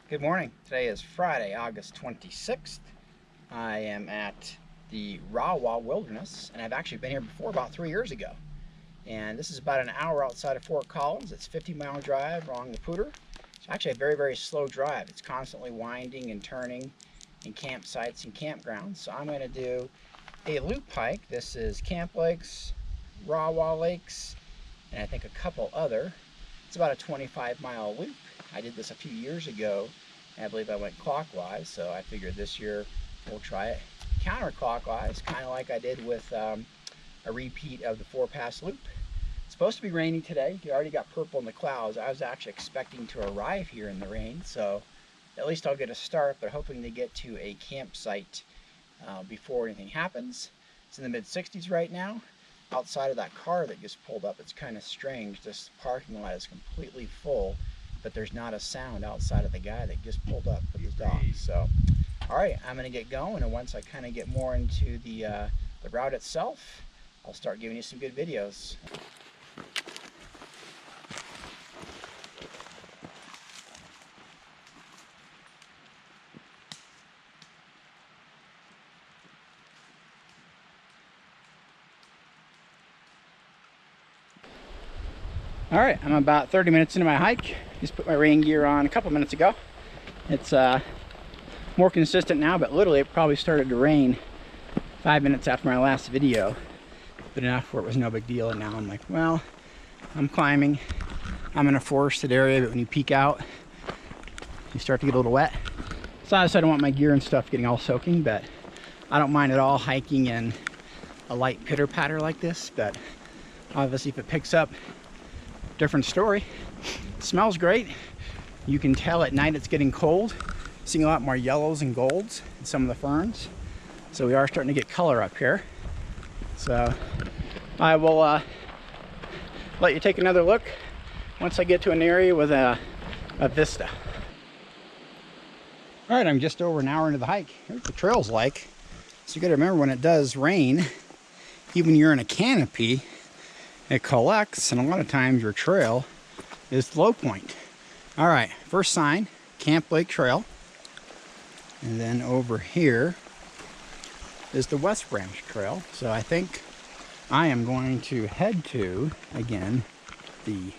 Good morning. Today is Friday, August 26th. I am at the Rawah Wilderness, and I've actually been here before about 3 years ago. And this is about an hour outside of Fort Collins. It's a 50-mile drive along the Pooter. It's actually a very, very slow drive. It's constantly winding and turning in campsites and campgrounds. So I'm going to do a loop hike. This is Camp Lakes, Rawah Lakes, and I think a couple other. It's about a 25-mile loop. I did this a few years ago, and I believe I went clockwise, so I figured this year we'll try it counterclockwise, kind of like I did with a repeat of the 4-pass loop. It's supposed to be rainy today. You already got purple in the clouds. I was actually expecting to arrive here in the rain, so at least I'll get a start, but hoping to get to a campsite before anything happens. It's in the mid-60s right now. Outside of that car that just pulled up, it's kind of strange. This parking lot is completely full, but there's not a sound outside of the guy that just pulled up with his dog. So, all right, I'm gonna get going, and once I kind of get more into the route itself, I'll start giving you some good videos. All right, I'm about 30 minutes into my hike. Just put my rain gear on a couple minutes ago. It's more consistent now, but literally it probably started to rain 5 minutes after my last video, but enough where it was no big deal. And now I'm like, well, I'm climbing. I'm in a forested area, but when you peek out, you start to get a little wet. So I don't want my gear and stuff getting all soaking, but I don't mind at all hiking in a light pitter patter like this. But obviously if it picks up, different story. It smells great. You can tell at night it's getting cold. Seeing a lot more yellows and golds in some of the ferns. So we are starting to get color up here. So I will let you take another look once I get to an area with a vista. All right, I'm just over an hour into the hike. Here's what the trail's like. So you gotta remember, when it does rain, even when you're in a canopy, it collects, and a lot of times your trail is the low point. All right, first sign, Camp Lake Trail. And then over here is the West Branch Trail. So I think I am going to head to, again, the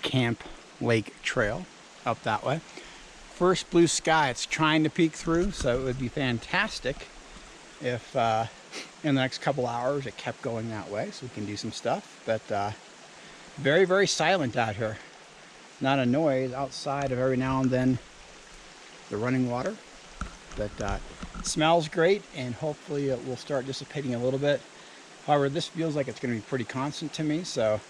Camp Lake Trail up that way. First blue sky, it's trying to peek through, so it would be fantastic if in the next couple hours it kept going that way, so we can do some stuff. But very, very silent out here. Not a noise outside of every now and then the running water. But it smells great, and hopefully it will start dissipating a little bit. However, this feels like it's going to be pretty constant to me, so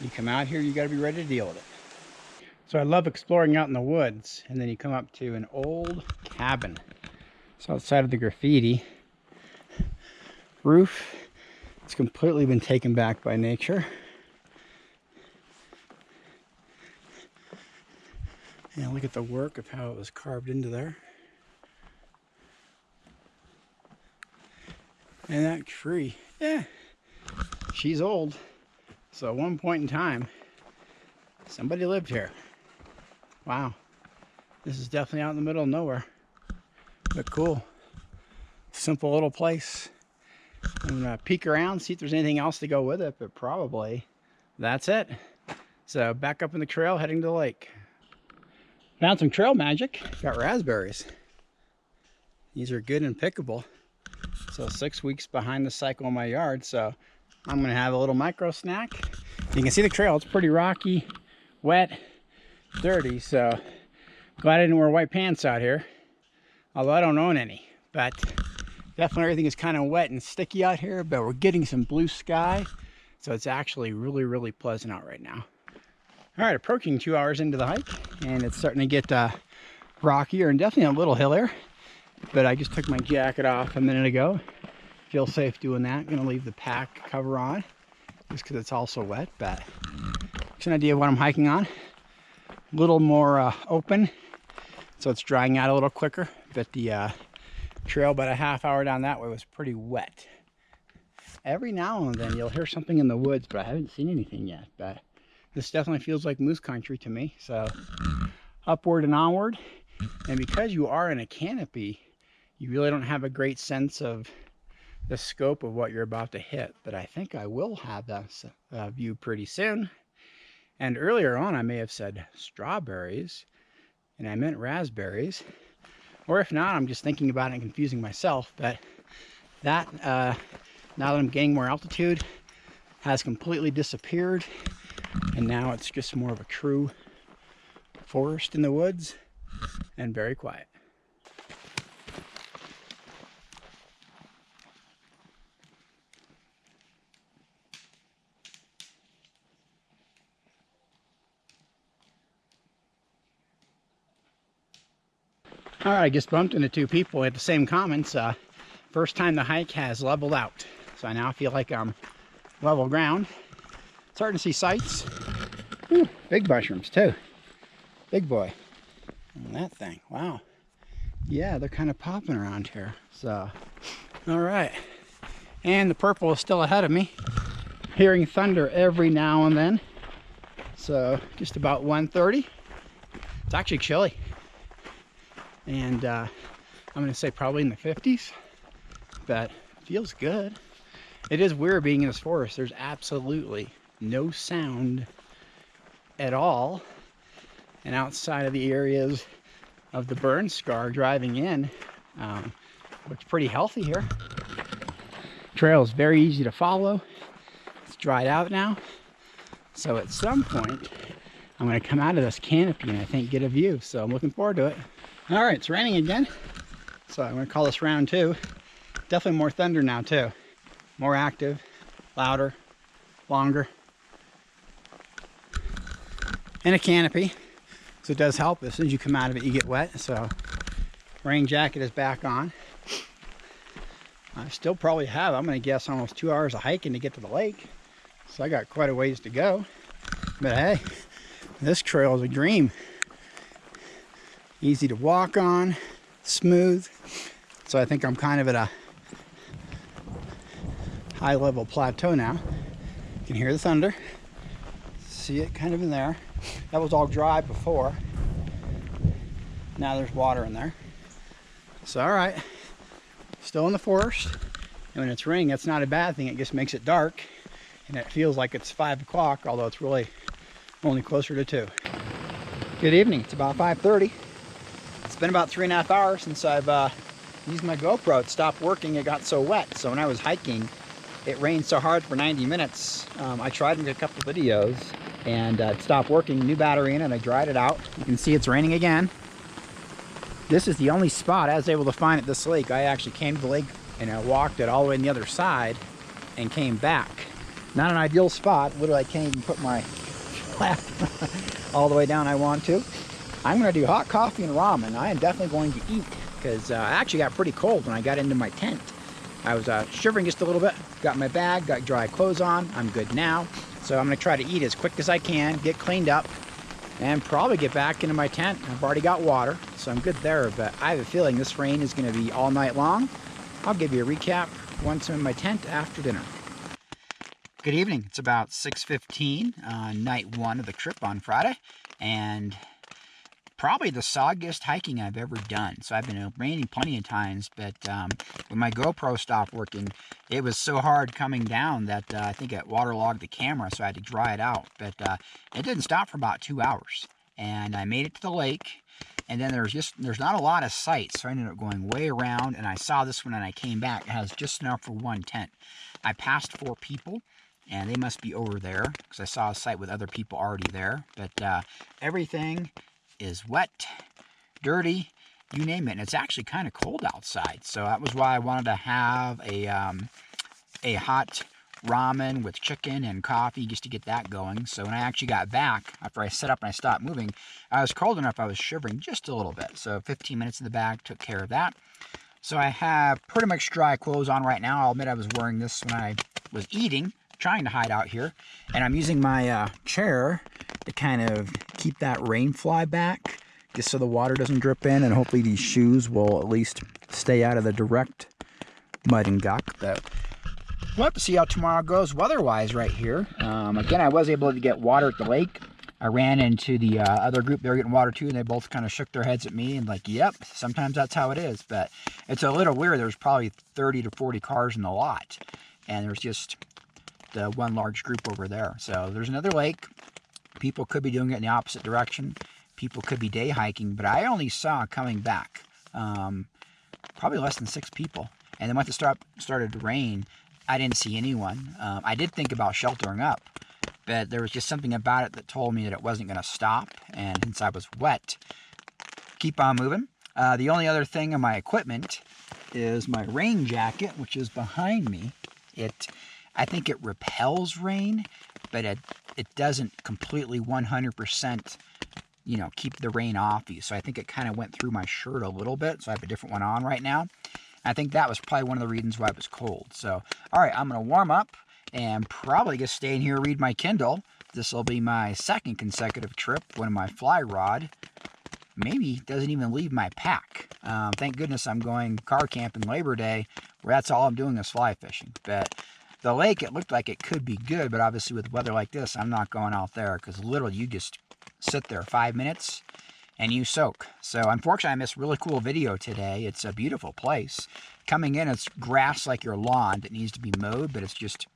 you come out here, you got to be ready to deal with it. So I love exploring out in the woods, and then you come up to an old cabin. So outside of the graffiti roof, it's completely been taken back by nature. And look at the work of how it was carved into there. And that tree, yeah, she's old. So at one point in time, somebody lived here. Wow. This is definitely out in the middle of nowhere. But cool. Simple little place. I'm gonna peek around, see if there's anything else to go with it, but probably that's it. So back up in the trail, heading to the lake. Found some trail magic. Got raspberries. These are good and pickable. So 6 weeks behind the cycle in my yard, so I'm gonna have a little micro snack. You can see the trail, it's pretty rocky, wet, dirty, so glad I didn't wear white pants out here. Although I don't own any, but definitely everything is kind of wet and sticky out here, but we're getting some blue sky, so it's actually really, really pleasant out right now. All right, approaching 2 hours into the hike, and it's starting to get rockier and definitely a little hillier. But I just took my jacket off a minute ago. Feel safe doing that. Gonna leave the pack cover on, just because it's also wet, but it's an idea of what I'm hiking on. A little more open, so it's drying out a little quicker, but the trail about a half hour down that way was pretty wet. Every now and then you'll hear something in the woods, but I haven't seen anything yet. But this definitely feels like moose country to me. So upward and onward. And because you are in a canopy, you really don't have a great sense of the scope of what you're about to hit. But I think I will have that view pretty soon. And earlier on, I may have said strawberries, and I meant raspberries. Or if not, I'm just thinking about it and confusing myself. But that, now that I'm gaining more altitude, has completely disappeared. And now it's just more of a true forest in the woods and very quiet. All right, I just bumped into two people at the same comments. First time the hike has leveled out. So I now feel like I'm level ground. Starting to see sights. Ooh, big mushrooms too. Big boy. And that thing, wow. Yeah, they're kind of popping around here. So, all right. And the purple is still ahead of me. Hearing thunder every now and then. So just about 1:30. It's actually chilly. And I'm going to say probably in the 50s, but feels good. It is weird being in this forest. There's absolutely no sound at all. And outside of the areas of the burn scar driving in, looks pretty healthy here. Trail is very easy to follow. It's dried out now. So at some point, I'm going to come out of this canopy and I think get a view. So I'm looking forward to it. All right, it's raining again. So I'm going to call this round 2. Definitely more thunder now too. More active, louder, longer. And a canopy. So it does help. As soon as you come out of it, you get wet. So rain jacket is back on. I still probably have, I'm going to guess, almost 2 hours of hiking to get to the lake. So I got quite a ways to go. But hey, this trail is a dream. Easy to walk on, smooth. So I think I'm kind of at a high level plateau now. You can hear the thunder. See it kind of in there. That was all dry before. Now there's water in there. So all right, still in the forest. And when it's raining, that's not a bad thing. It just makes it dark. And it feels like it's 5 o'clock, although it's really only closer to 2. Good evening, it's about 5:30. It's been about 3.5 hours since I've used my GoPro. It stopped working, it got so wet. So when I was hiking, it rained so hard for 90 minutes. I tried to make a couple videos and it stopped working. New battery in it, I dried it out. You can see it's raining again. This is the only spot I was able to find at this lake. I actually came to the lake and I walked it all the way on the other side and came back. Not an ideal spot. Literally, I can't even put my flap all the way down I want to. I'm going to do hot coffee and ramen. I am definitely going to eat because I actually got pretty cold when I got into my tent. I was shivering just a little bit. Got my bag, got dry clothes on. I'm good now. So I'm going to try to eat as quick as I can, get cleaned up, and probably get back into my tent. I've already got water, so I'm good there. But I have a feeling this rain is going to be all night long. I'll give you a recap once I'm in my tent after dinner. Good evening. It's about 6:15, night 1 of the trip on Friday, and probably the soggiest hiking I've ever done. So I've been raining plenty of times, but when my GoPro stopped working, it was so hard coming down that I think it waterlogged the camera, so I had to dry it out. But it didn't stop for about 2 hours, and I made it to the lake. And then there's not a lot of sights, so I ended up going way around, and I saw this one and I came back. It has just enough for one tent. I passed 4 people, and they must be over there because I saw a site with other people already there. But everything is wet, dirty, you name it. And it's actually kind of cold outside, so that was why I wanted to have a hot ramen with chicken and coffee just to get that going. So when I actually got back, after I set up and I stopped moving, I was cold enough I was shivering just a little bit. So 15 minutes in the bag took care of that. So I have pretty much dry clothes on right now. I'll admit I was wearing this when I was eating, trying to hide out here. And I'm using my chair to kind of keep that rain fly back, just so the water doesn't drip in, and hopefully these shoes will at least stay out of the direct mud and gunk. But we'll have to see how tomorrow goes weather-wise right here. Again, I was able to get water at the lake. I ran into the other group. They were getting water too, and they both kind of shook their heads at me and like, yep, sometimes that's how it is. But it's a little weird. There's probably 30 to 40 cars in the lot, and there's just the one large group over there. So there's another lake. People could be doing it in the opposite direction. People could be day hiking, but I only saw coming back probably less than 6 people. And then once it started to rain, I didn't see anyone. I did think about sheltering up, but there was just something about it that told me that it wasn't going to stop. And since I was wet, keep on moving. The only other thing in my equipment is my rain jacket, which is behind me. I think it repels rain, but it doesn't completely 100%, you know, keep the rain off you. So I think it kind of went through my shirt a little bit. So I have a different one on right now. I think that was probably one of the reasons why it was cold. So, all right, I'm going to warm up and probably just stay in here, read my Kindle. This will be my second consecutive trip when my fly rod maybe doesn't even leave my pack. Thank goodness I'm going car camping Labor Day, where that's all I'm doing is fly fishing. But the lake, it looked like it could be good, but obviously with weather like this, I'm not going out there because literally you just sit there 5 minutes and you soak. So unfortunately, I missed a really cool video today. It's a beautiful place. Coming in, it's grass like your lawn that needs to be mowed, but it's just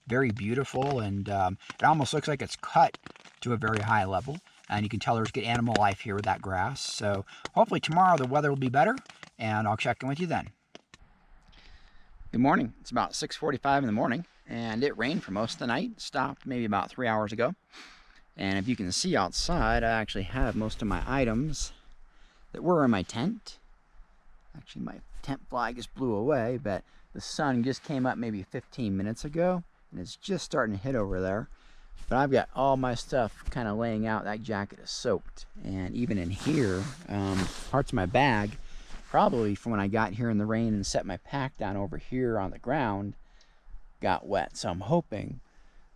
very beautiful, and it almost looks like it's cut to a very high level. And you can tell there's good animal life here with that grass. So hopefully tomorrow the weather will be better, and I'll check in with you then. Good morning. It's about 6:45 in the morning, and it rained for most of the night. Stopped maybe about 3 hours ago. And if you can see outside, I actually have most of my items that were in my tent. Actually, my tent flag just blew away, but the sun just came up maybe 15 minutes ago, and it's just starting to hit over there. But I've got all my stuff kind of laying out. That jacket is soaked. And even in here, parts of my bag, probably from when I got here in the rain and set my pack down over here on the ground, got wet. So I'm hoping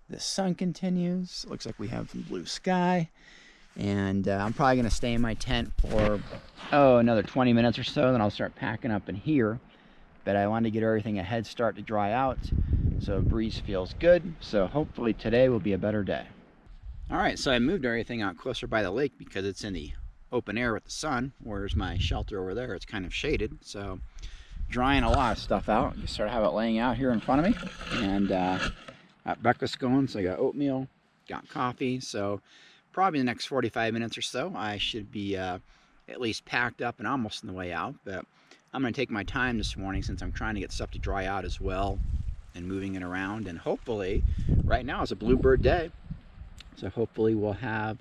the sun continues. Looks like we have some blue sky. And I'm probably going to stay in my tent for, another 20 minutes or so. Then I'll start packing up in here. But I wanted to get everything a head start to dry out. So breeze feels good. So hopefully today will be a better day. All right, so I moved everything out closer by the lake because it's in the open air with the sun. Whereas my shelter over there, it's kind of shaded. So drying a lot of stuff out. You sort of have it laying out here in front of me. And got breakfast going, so I got oatmeal, got coffee. So probably in the next 45 minutes or so, I should be at least packed up and almost on the way out. But I'm going to take my time this morning since I'm trying to get stuff to dry out as well and moving it around. And hopefully, right now is a bluebird day. So hopefully we'll have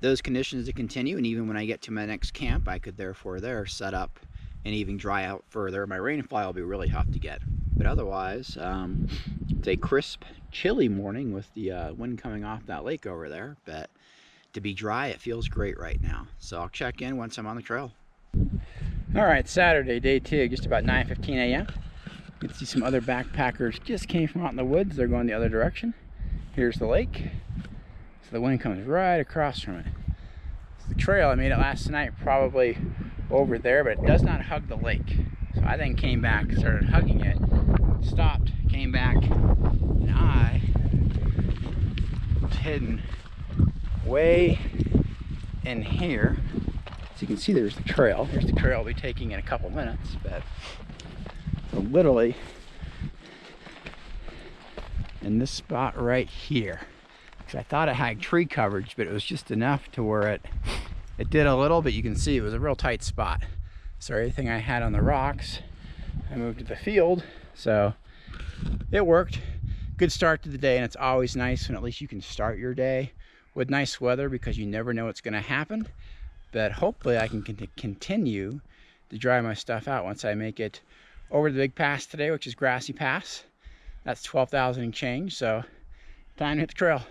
those conditions to continue. And even when I get to my next camp, I could therefore set up and even dry out further. My rain fly will be really tough to get. But otherwise, it's a crisp, chilly morning with the wind coming off that lake over there. But to be dry, it feels great right now. So I'll check in once I'm on the trail. All right, Saturday, day 2, just about 9:15 a.m. You can see some other backpackers just came from out in the woods. They're going the other direction. Here's the lake. So the wind comes right across from it. It's the trail, I made it last night, probably over there, but it does not hug the lake. So I then came back, started hugging it, stopped, came back, and I was hidden way in here. So you can see there's the trail. Here's the trail I'll be taking in a couple minutes, but so literally in this spot right here. Because I thought it had tree coverage, but it was just enough to where it did a little, but you can see it was a real tight spot. So everything I had on the rocks, I moved to the field. So it worked. Good start to the day, and it's always nice when at least you can start your day with nice weather because you never know what's going to happen. But hopefully I can continue to dry my stuff out once I make it over the big pass today, which is Grassy Pass. That's 12,000 and change, so time to hit the trail.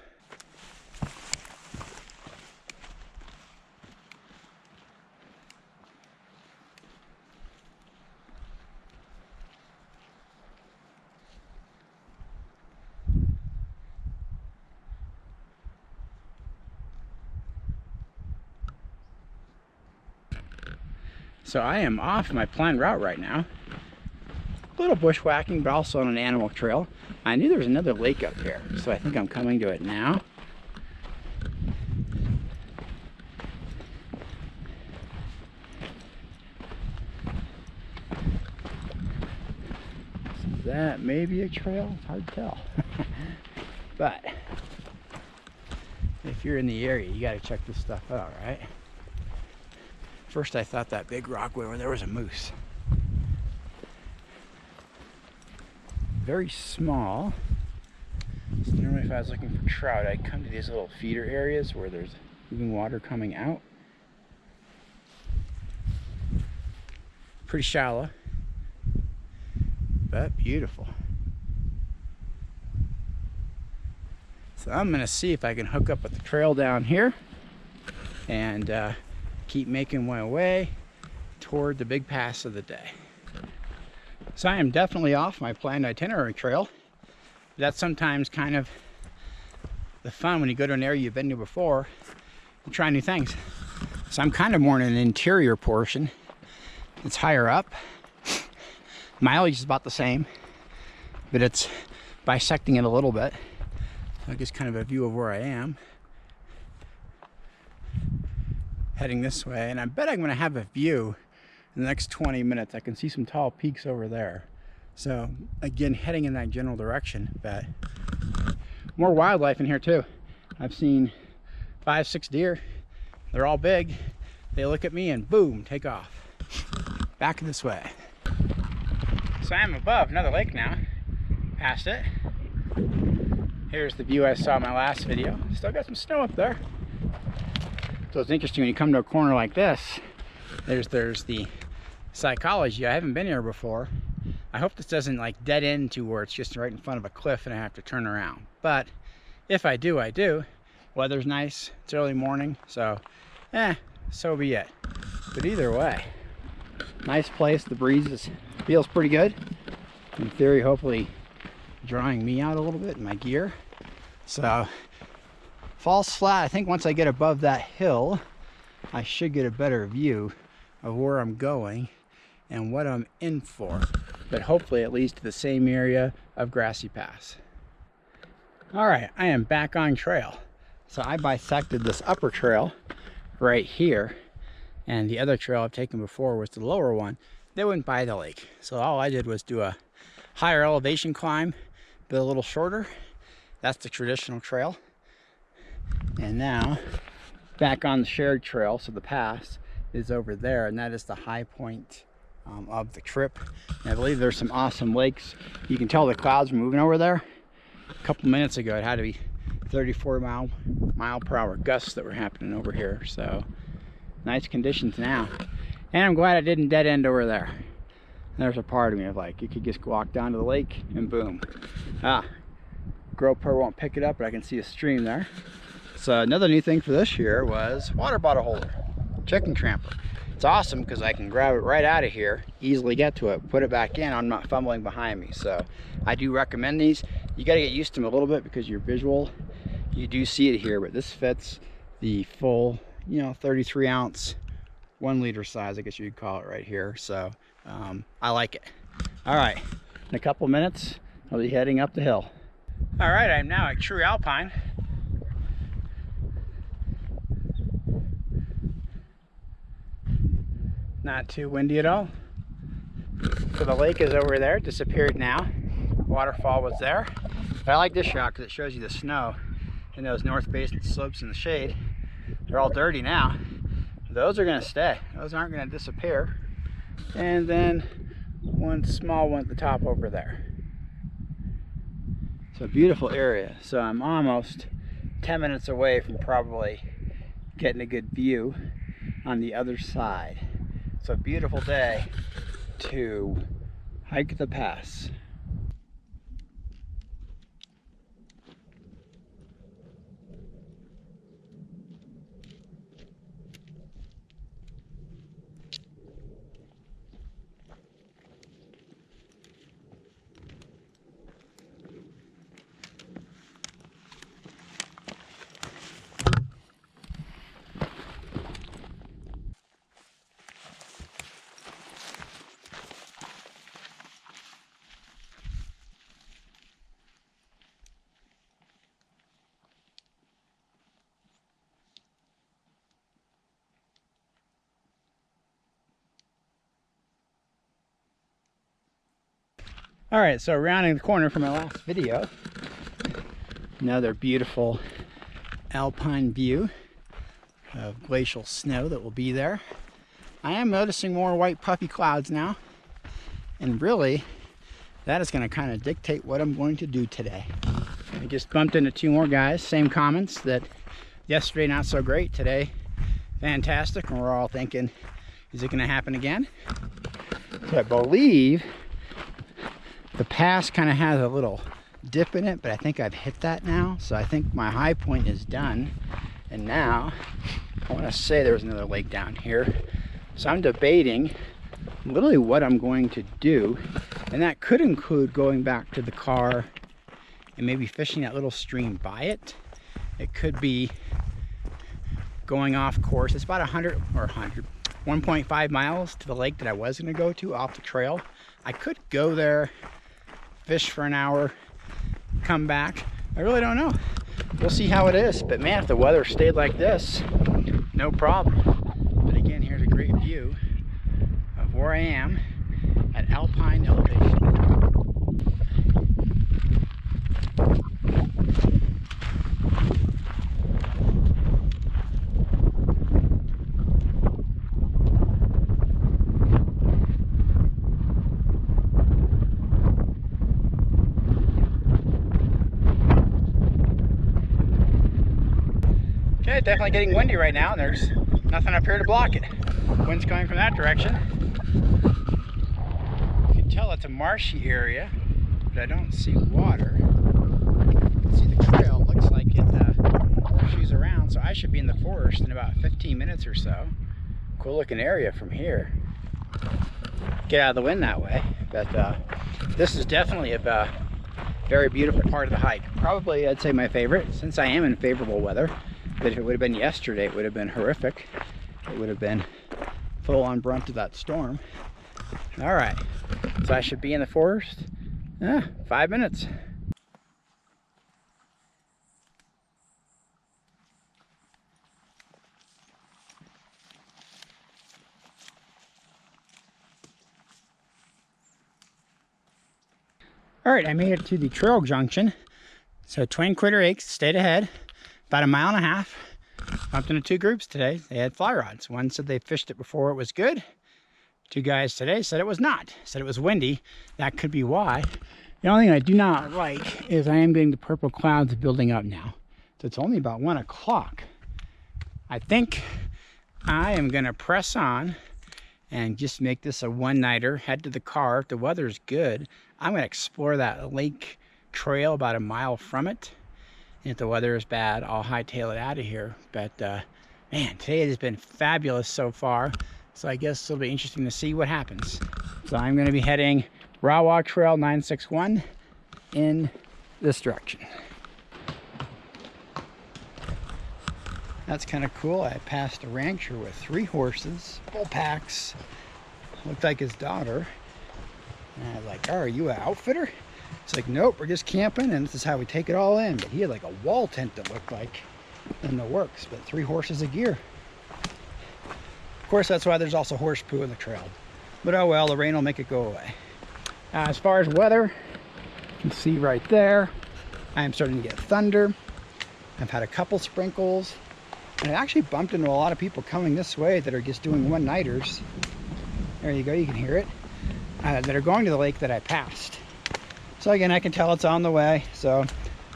So I am off my planned route right now. A little bushwhacking, but also on an animal trail. I knew there was another lake up here, so I think I'm coming to it now. that maybe a trail? It's hard to tell. But if you're in the area, you got to check this stuff out, right? First I thought that big rock where there was a moose. Very small. So normally if I was looking for trout, I'd come to these little feeder areas where there's moving water coming out. Pretty shallow, but beautiful. So I'm gonna see if I can hook up with the trail down here and keep making my way toward the big pass of the day. So I am definitely off my planned itinerary trail. That's sometimes kind of the fun when you go to an area you've been to before and try new things. So I'm kind of more in an interior portion. It's higher up. Mileage is about the same, but it's bisecting it a little bit. So I guess kind of a view of where I am. Heading this way, and I bet I'm going to have a view in the next 20 minutes. I can see some tall peaks over there. So again, heading in that general direction, but more wildlife in here too. I've seen 5, 6 deer. They're all big. They look at me and boom, take off. Back this way. So I'm above another lake now. Past it. Here's the view I saw in my last video. Still got some snow up there. So it's interesting when you come to a corner like this, there's the psychology. I haven't been here before. I hope this doesn't like dead end to where it's just right in front of a cliff and I have to turn around. But if I do, I do. Weather's nice. It's early morning, so so be it. But either way, nice place. The breeze feels pretty good. In theory, hopefully drawing me out a little bit in my gear. So falls flat. I think once I get above that hill, I should get a better view of where I'm going and what I'm in for. But hopefully it leads to the same area of Grassy Pass. All right, I am back on trail. So I bisected this upper trail right here, and the other trail I've taken before was the lower one. They went by the lake. So all I did was do a higher elevation climb, but a little shorter. That's the traditional trail. And now back on the shared trail, so the pass is over there, and that is the high point of the trip. And I believe there's some awesome lakes. You can tell the clouds are moving over there. A couple minutes ago it had to be 34 mile per hour gusts that were happening over here. So nice conditions now. And I'm glad I didn't dead end over there. There's a part of me of like, you could just walk down to the lake and boom. GoPro won't pick it up, but I can see a stream there. So another new thing for this year was water bottle holder, chicken tramper. It's awesome because I can grab it right out of here, easily get to it, put it back in. I'm not fumbling behind me. So I do recommend these. You got to get used to them a little bit because you're visual. You do see it here, but this fits the full, 33 ounce, 1 liter size, I guess you'd call it right here. So I like it. All right, in a couple minutes, I'll be heading up the hill. All right, I'm now at True Alpine. Not too windy at all. So the lake is over there, disappeared now. Waterfall was there. But I like this shot because it shows you the snow in those north basin slopes in the shade. They're all dirty now. Those are gonna stay. Those aren't gonna disappear. And then one small one at the top over there. So beautiful area. So I'm almost 10 minutes away from probably getting a good view on the other side. So beautiful day to hike the pass. All right, so rounding the corner from my last video, another beautiful alpine view of glacial snow that will be there. I am noticing more white puffy clouds now, and really that is going to kind of dictate what I'm going to do today. I just bumped into two more guys, same comments, that yesterday not so great, today fantastic, and we're all thinking, is it going to happen again? So I believe the pass kind of has a little dip in it, but I think I've hit that now, so I think my high point is done. And now I want to say there was another lake down here, so I'm debating literally what I'm going to do, and that could include going back to the car and maybe fishing that little stream by it. It could be going off course. It's about 1.5 miles to the lake that I was going to go to off the trail. I could go there, fish for an hour, come back. I really don't know. We'll see how it is. But man, if the weather stayed like this, no problem. But again, here's a great view of where I am at alpine elevation. Okay, definitely getting windy right now, and there's nothing up here to block it. Wind's coming from that direction. You can tell it's a marshy area, but I don't see water. You can see the trail, looks like it horseshoes around, so I should be in the forest in about 15 minutes or so. Cool looking area from here. Get out of the wind that way, but this is definitely a very beautiful part of the hike. Probably, I'd say, my favorite, since I am in favorable weather. But if it would have been yesterday, it would have been horrific. It would have been full on brunt of that storm. All right, so I should be in the forest 5 minutes. All right, I made it to the trail junction. So Twin Critter Aches stayed ahead. About 1.5 miles. Bumped into two groups today. They had fly rods. One said they fished it before it was good. Two guys today said it was not. Said it was windy. That could be why. The only thing I do not like is I am getting the purple clouds building up now. So it's only about 1 o'clock. I think I am going to press on and just make this a one-nighter. Head to the car. If the weather's good, I'm going to explore that lake trail about 1 mile from it. And if the weather is bad, I'll hightail it out of here. But man, today has been fabulous so far. So I guess it'll be interesting to see what happens. So I'm going to be heading Rawah Trail 961 in this direction. That's kind of cool. I passed a rancher with 3 horses, full packs. Looked like his daughter. And I was like, oh, are you an outfitter? It's like, nope, we're just camping, and this is how we take it all in. But he had like a wall tent that looked like in the works, but 3 horses of gear. Of course, that's why there's also horse poo in the trail. But oh well, the rain will make it go away. As far as weather, you can see right there, I am starting to get thunder. I've had a couple sprinkles, and I actually bumped into a lot of people coming this way that are just doing one-nighters. There you go, you can hear it. That are going to the lake that I passed. So again, I can tell it's on the way, so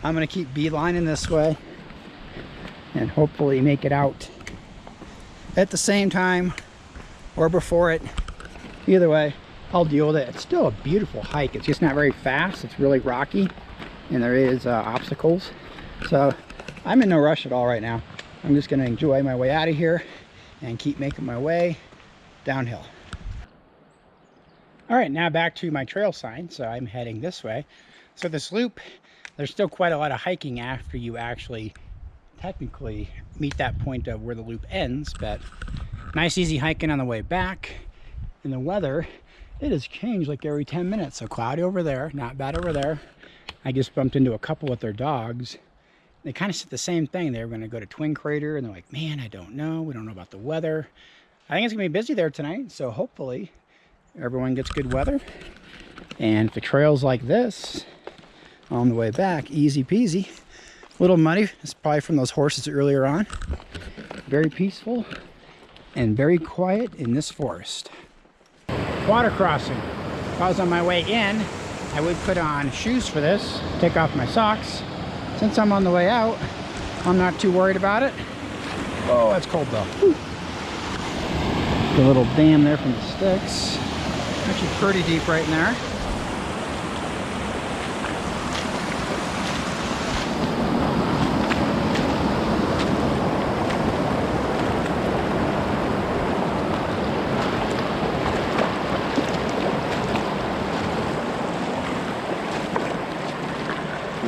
I'm going to keep beelining this way and hopefully make it out at the same time or before it. Either way, I'll deal with it. It's still a beautiful hike. It's just not very fast. It's really rocky, and there is obstacles. So I'm in no rush at all right now. I'm just going to enjoy my way out of here and keep making my way downhill. All right, now back to my trail sign. So I'm heading this way. So this loop, there's still quite a lot of hiking after you actually technically meet that point of where the loop ends, but nice easy hiking on the way back. And the weather, it has changed like every 10 minutes. So cloudy over there, not bad over there. I just bumped into a couple with their dogs. They kind of said the same thing. They were going to go to Twin Crater, and they're like, man, I don't know. We don't know about the weather. I think it's going to be busy there tonight, so hopefully everyone gets good weather. And if the trail's like this on the way back, easy peasy. A little muddy, it's probably from those horses earlier on. Very peaceful and very quiet in this forest. Water crossing. If I was on my way in, I would put on shoes for this, take off my socks. Since I'm on the way out, I'm not too worried about it. Oh, it's cold though. Whew. The little dam there from the sticks. Actually pretty deep right in there.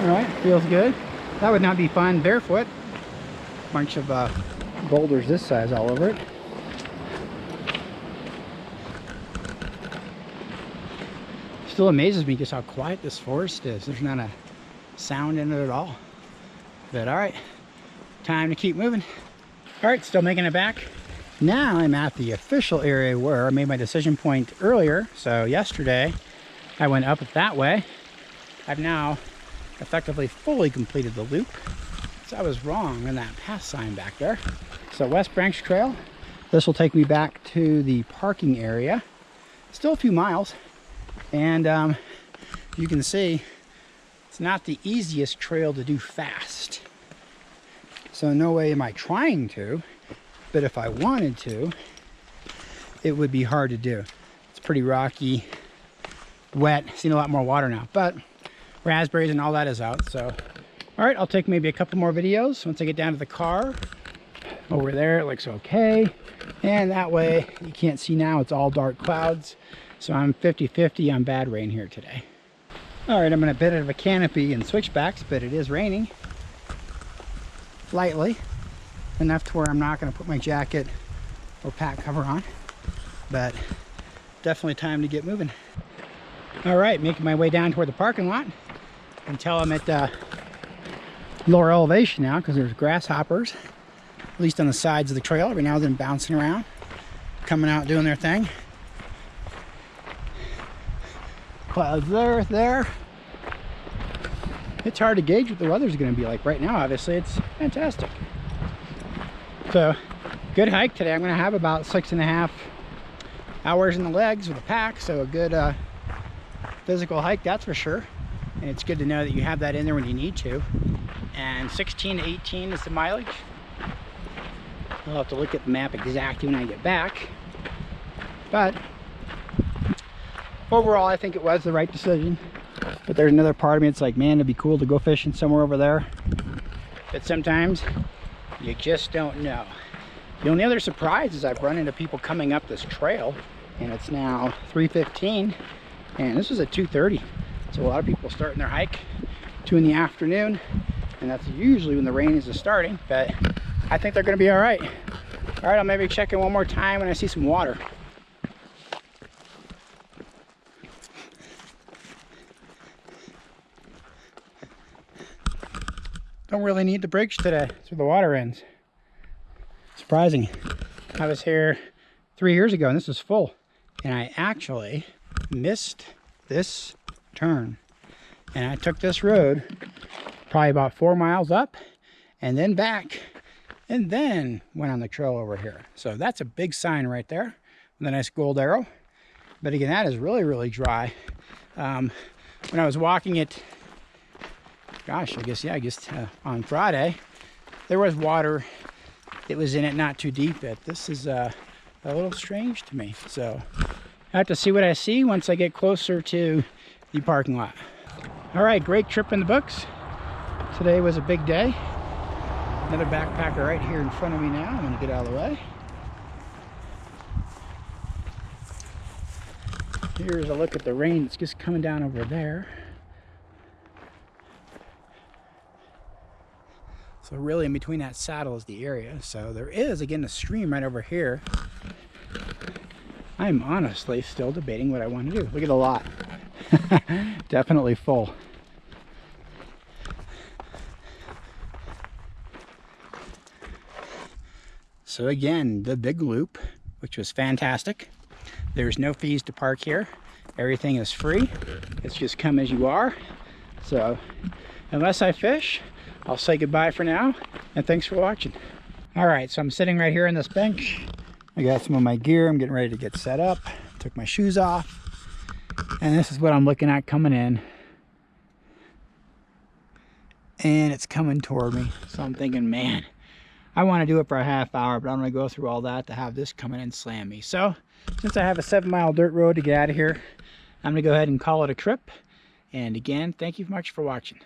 Alright, feels good. That would not be fun barefoot. Bunch of boulders this size all over it. Still amazes me just how quiet this forest is. There's not a sound in it at all. But alright, time to keep moving. Alright, still making it back. Now I'm at the official area where I made my decision point earlier. So yesterday I went up it that way. I've now effectively fully completed the loop. So I was wrong in that pass sign back there. So West Branch Trail. This will take me back to the parking area. Still a few miles. And you can see it's not the easiest trail to do fast. So no way am I trying to, but if I wanted to, it would be hard to do. It's pretty rocky, wet, seen a lot more water now, but raspberries and all that is out. So all right, I'll take maybe a couple more videos once I get down to the car. Over there it looks okay, and that way you can't see now, it's all dark clouds. So I'm 50-50 on bad rain here today. All right, I'm in a bit of a canopy and switchbacks, but it is raining lightly, enough to where I'm not going to put my jacket or pack cover on, but definitely time to get moving. All right, making my way down toward the parking lot until I'm at lower elevation now, because there's grasshoppers, at least on the sides of the trail. Every now and then bouncing around, coming out doing their thing. Clouds there. It's hard to gauge what the weather's going to be like right now. Obviously, it's fantastic. So, good hike today. I'm going to have about 6.5 hours in the legs with a pack, so a good physical hike, that's for sure. And it's good to know that you have that in there when you need to. And 16 to 18 is the mileage. I'll have to look at the map exactly when I get back. But overall, I think it was the right decision. But there's another part of me that's like, man, it'd be cool to go fishing somewhere over there. But sometimes you just don't know. The only other surprise is I've run into people coming up this trail, and it's now 3:15, and this was at 2:30. So a lot of people starting their hike 2 in the afternoon, and that's usually when the rain is starting. But I think they're going to be all right. All right, I'll maybe check in one more time when I see some water. Don't really need the bridge today. That's where the water ends. Surprising. I was here 3 years ago and this was full. And I actually missed this turn. And I took this road probably about 4 miles up and then back and then went on the trail over here. So that's a big sign right there with a nice gold arrow. But again, that is really, really dry. When I was walking it, gosh, I guess on Friday, there was water that was in it, not too deep, but this is a little strange to me. So I have to see what I see once I get closer to the parking lot. All right, great trip in the books. Today was a big day. Another backpacker right here in front of me now. I'm gonna get out of the way. Here's a look at the rain that's just coming down over there. So really in between that saddle is the area. So there is, again, a stream right over here. I'm honestly still debating what I want to do. Look at the lot. Definitely full. So again, the big loop, which was fantastic. There's no fees to park here. Everything is free. It's just come as you are. So unless I fish, I'll say goodbye for now, and thanks for watching. All right, so I'm sitting right here on this bench. I got some of my gear. I'm getting ready to get set up. Took my shoes off. And this is what I'm looking at coming in. And it's coming toward me. So I'm thinking, man, I want to do it for a half hour, but I'm going to go through all that to have this come in and slam me. So since I have a 7-mile dirt road to get out of here, I'm going to go ahead and call it a trip. And again, thank you much for watching.